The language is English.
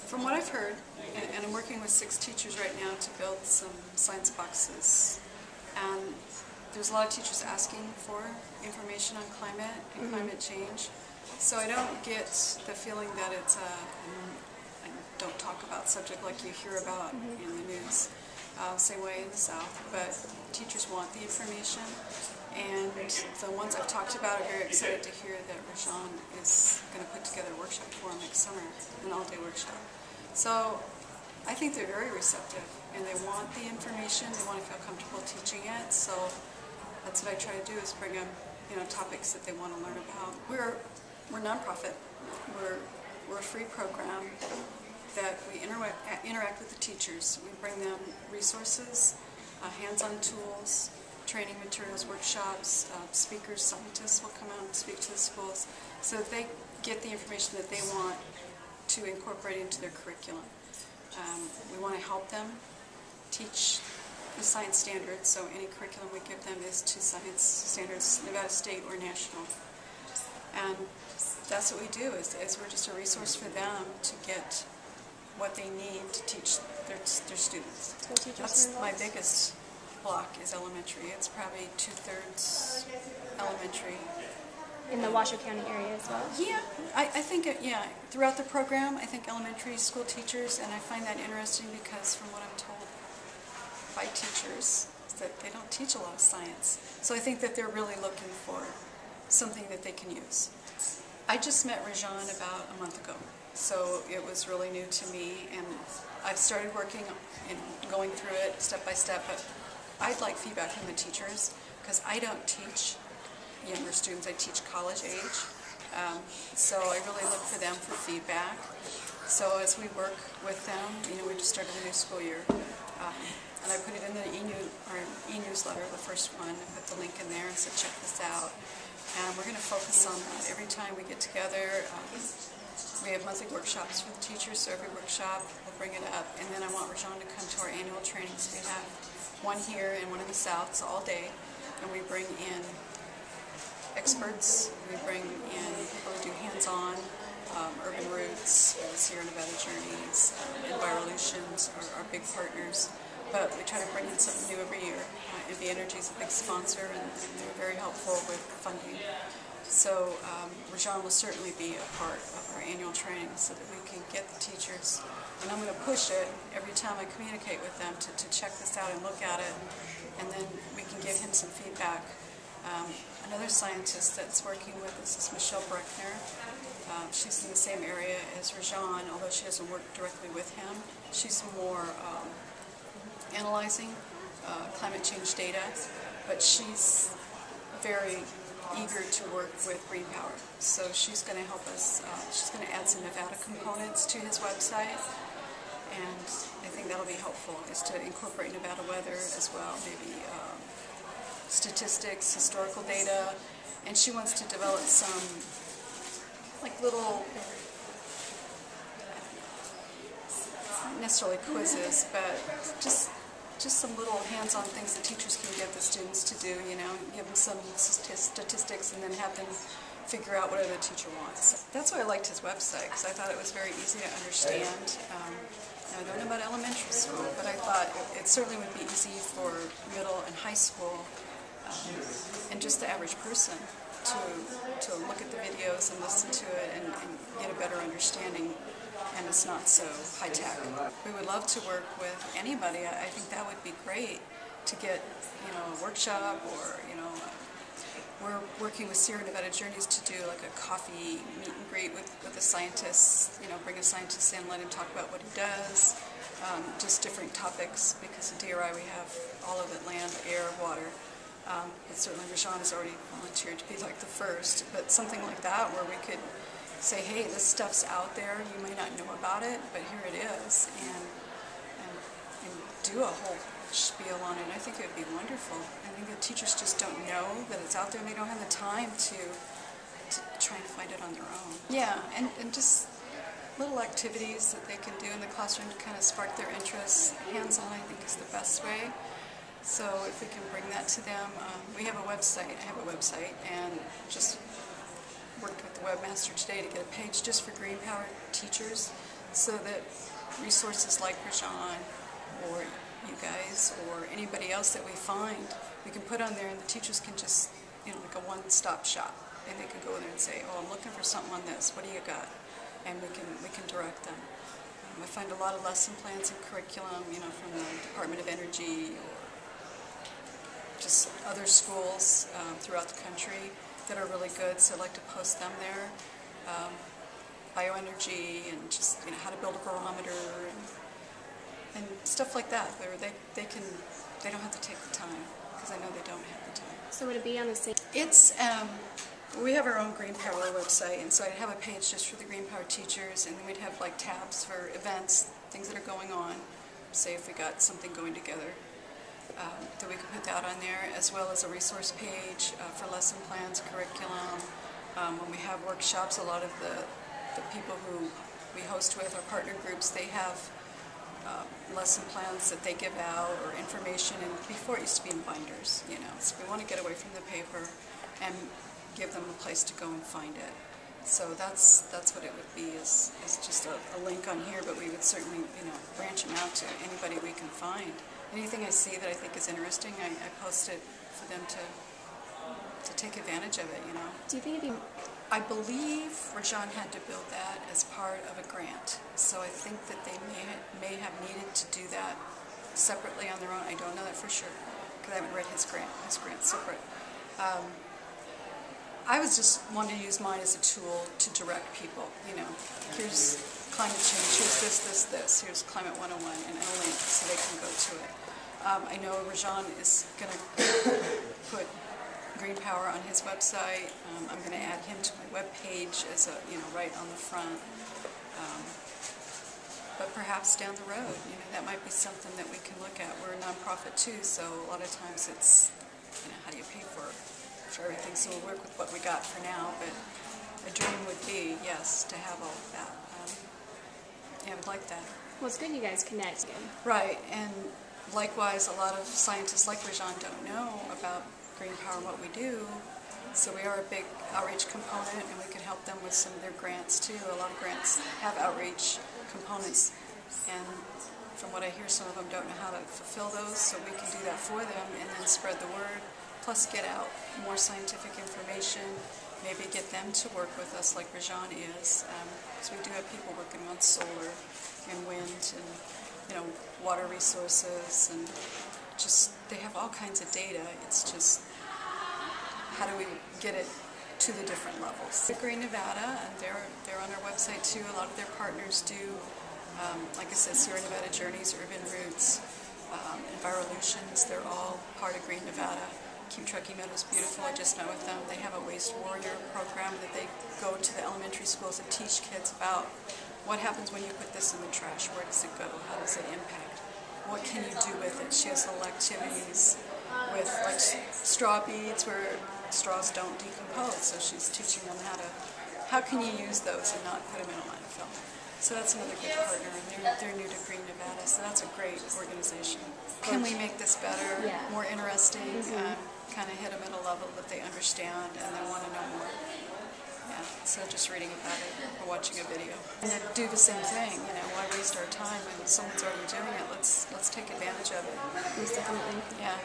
From what I've heard, and I'm working with 6 teachers right now to build some science boxes, and there's a lot of teachers asking for information on climate and climate change. So I don't get the feeling that it's I don't talk about subject like you hear about in the news, same way in the South, but teachers want the information. And the ones I've talked about are very excited to hear that Rajan is going to put together a workshop for them next summer, an all-day workshop. So I think they're very receptive, and they want the information, they want to feel comfortable teaching it, so that's what I try to do, is bring them, topics that they want to learn about. We're nonprofit. We're a free program that we interact with the teachers. We bring them resources, hands-on tools, training materials, workshops, speakers, scientists will come out and speak to the schools so that they get the information that they want to incorporate into their curriculum. We want to help them teach the science standards, so any curriculum we give them is to science standards, Nevada State or national. And that's what we do, is we're just a resource for them to get what they need to teach their students. That's my biggest block, is elementary. It's probably 2/3 elementary. In the Washoe County area as well? Yeah, I think, throughout the program, I think elementary school teachers, and I find that interesting because from what I'm told by teachers, is that they don't teach a lot of science. So I think that they're really looking for something that they can use. I just met Rajan about a month ago, so it was really new to me, and I've started working and going through it step by step, but I'd like feedback from the teachers, because I don't teach younger students, I teach college age, so I really look for them for feedback. So as we work with them, we just started a new school year, and I put it in the e-newsletter, the first one. I put the link in there and said, check this out. And we're going to focus on that every time we get together. We have monthly workshops for the teachers, so every workshop we'll bring it up. And then I want Rajan to come to our annual trainings. We have one here and one in the South, so all day. And we bring in experts, we bring in people who do hands-on, Urban Roots, Sierra Nevada Journeys, Envirolutions are our big partners. But we try to bring in something new every year. NV Energy is a big sponsor, and they're very helpful with funding. So Rajan will certainly be a part of our annual training so that we can get the teachers, and I'm going to push it every time I communicate with them to check this out and look at it, and then we can give him some feedback. Another scientist that's working with us is Michelle Bruckner. She's in the same area as Rajan, although she doesn't work directly with him. She's more analyzing climate change data, but she's very eager to work with green power. So she's going to help us, she's going to add some Nevada components to his website, and I think that'll be helpful, is to incorporate Nevada weather as well, maybe statistics, historical data, and she wants to develop some little, not necessarily quizzes, but just some little hands-on things that teachers can get the students to do, give them some statistics and then have them figure out whatever the teacher wants. That's why I liked his website, because I thought it was very easy to understand. I don't know about elementary school, but I thought it certainly would be easy for middle and high school, and just the average person to look at the videos and listen to it and get a better understanding. And it's not so high-tech. We would love to work with anybody. I think that would be great to get, a workshop, or, we're working with Sierra Nevada Journeys to do like a coffee meet and greet with the scientists, bring a scientist in, let him talk about what he does, just different topics, because at DRI we have all of it, land, air, water. But certainly Rajan has already volunteered to be like the first, but something like that where we could say, hey, this stuff's out there, you may not know about it, but here it is, and do a whole spiel on it. I think it would be wonderful. I think the teachers just don't know that it's out there, and they don't have the time to try and find it on their own. Yeah, and just little activities that they can do in the classroom to kind of spark their interest. Hands-on, I think, is the best way. So if we can bring that to them, we have a website. I have a website, and just worked with the webmaster today to get a page just for green power teachers, so that resources like Rajan or you guys or anybody else that we find, we can put on there and the teachers can just, like a one-stop shop. And they can go in there and say, oh, I'm looking for something on this. What do you got? And we can direct them. I find a lot of lesson plans and curriculum, from the Department of Energy or just other schools throughout the country that are really good. So I like to post them there. Bioenergy and just how to build a barometer and stuff like that. Where they don't have to take the time because I know they don't have the time. So would it be on the same? It's we have our own Green Power website, and so I'd have a page just for the Green Power teachers, and we'd have like tabs for events, things that are going on. Say if we got something going together, that we could put that on there, as well as a resource page for lesson plans, curriculum. When we have workshops, a lot of the people who we host with, our partner groups, they have lesson plans that they give out or information, and before it used to be in binders, so we want to get away from the paper and give them a place to go and find it. So that's what it would be, is just a link on here, but we would certainly branch them out to anybody we can find. Anything I see that I think is interesting, I post it for them to take advantage of it. Do you think it'd be? I believe Rajan had to build that as part of a grant, so I think that they may have needed to do that separately on their own. I don't know that for sure because I haven't read his grant. His grant's separate. I was just wanting to use mine as a tool to direct people. Here's climate change. Here's this. Here's Climate 101, and a link so they can go to it. I know Rajan is going to put Green Power on his website. I'm going to add him to my webpage as right on the front. But perhaps down the road, that might be something that we can look at. We're a nonprofit too, so a lot of times it's, how do you pay for everything? So we'll work with what we got for now. But a dream would be, yes, to have all of that. I would like that. Well, it's good you guys connect. Right, and likewise, a lot of scientists like Rajan don't know about Green Power and what we do, so we are a big outreach component, and we can help them with some of their grants too. A lot of grants have outreach components, and from what I hear, some of them don't know how to fulfill those, so we can do that for them and then spread the word, plus get out more scientific information, maybe get them to work with us like Rajan is, because we do have people working on solar and wind and water resources, and just they have all kinds of data. It's just how do we get it to the different levels. Green Nevada, and they're on our website too. A lot of their partners do. Like I said, Sierra Nevada Journeys, Urban Roots, Envirolutions, they're all part of Green Nevada. Keep Truckee Meadows Beautiful, I just met with them. They have a Waste Warrior program that they go to the elementary schools and teach kids about what happens when you put this in the trash. Where does it go? How does it impact? What can you do with it? She has little activities with like straw beads where straws don't decompose. So she's teaching them how can you use those and not put them in a landfill. So that's another good partner, and they're new to Green Nevada, so that's a great organization. Can we make this better, more interesting, kind of hit them at a level that they understand and they want to know more? Yeah, so just reading about it or watching a video. And then do the same thing, why waste our time when someone's already doing it? Let's take advantage of it. Most definitely. Yeah.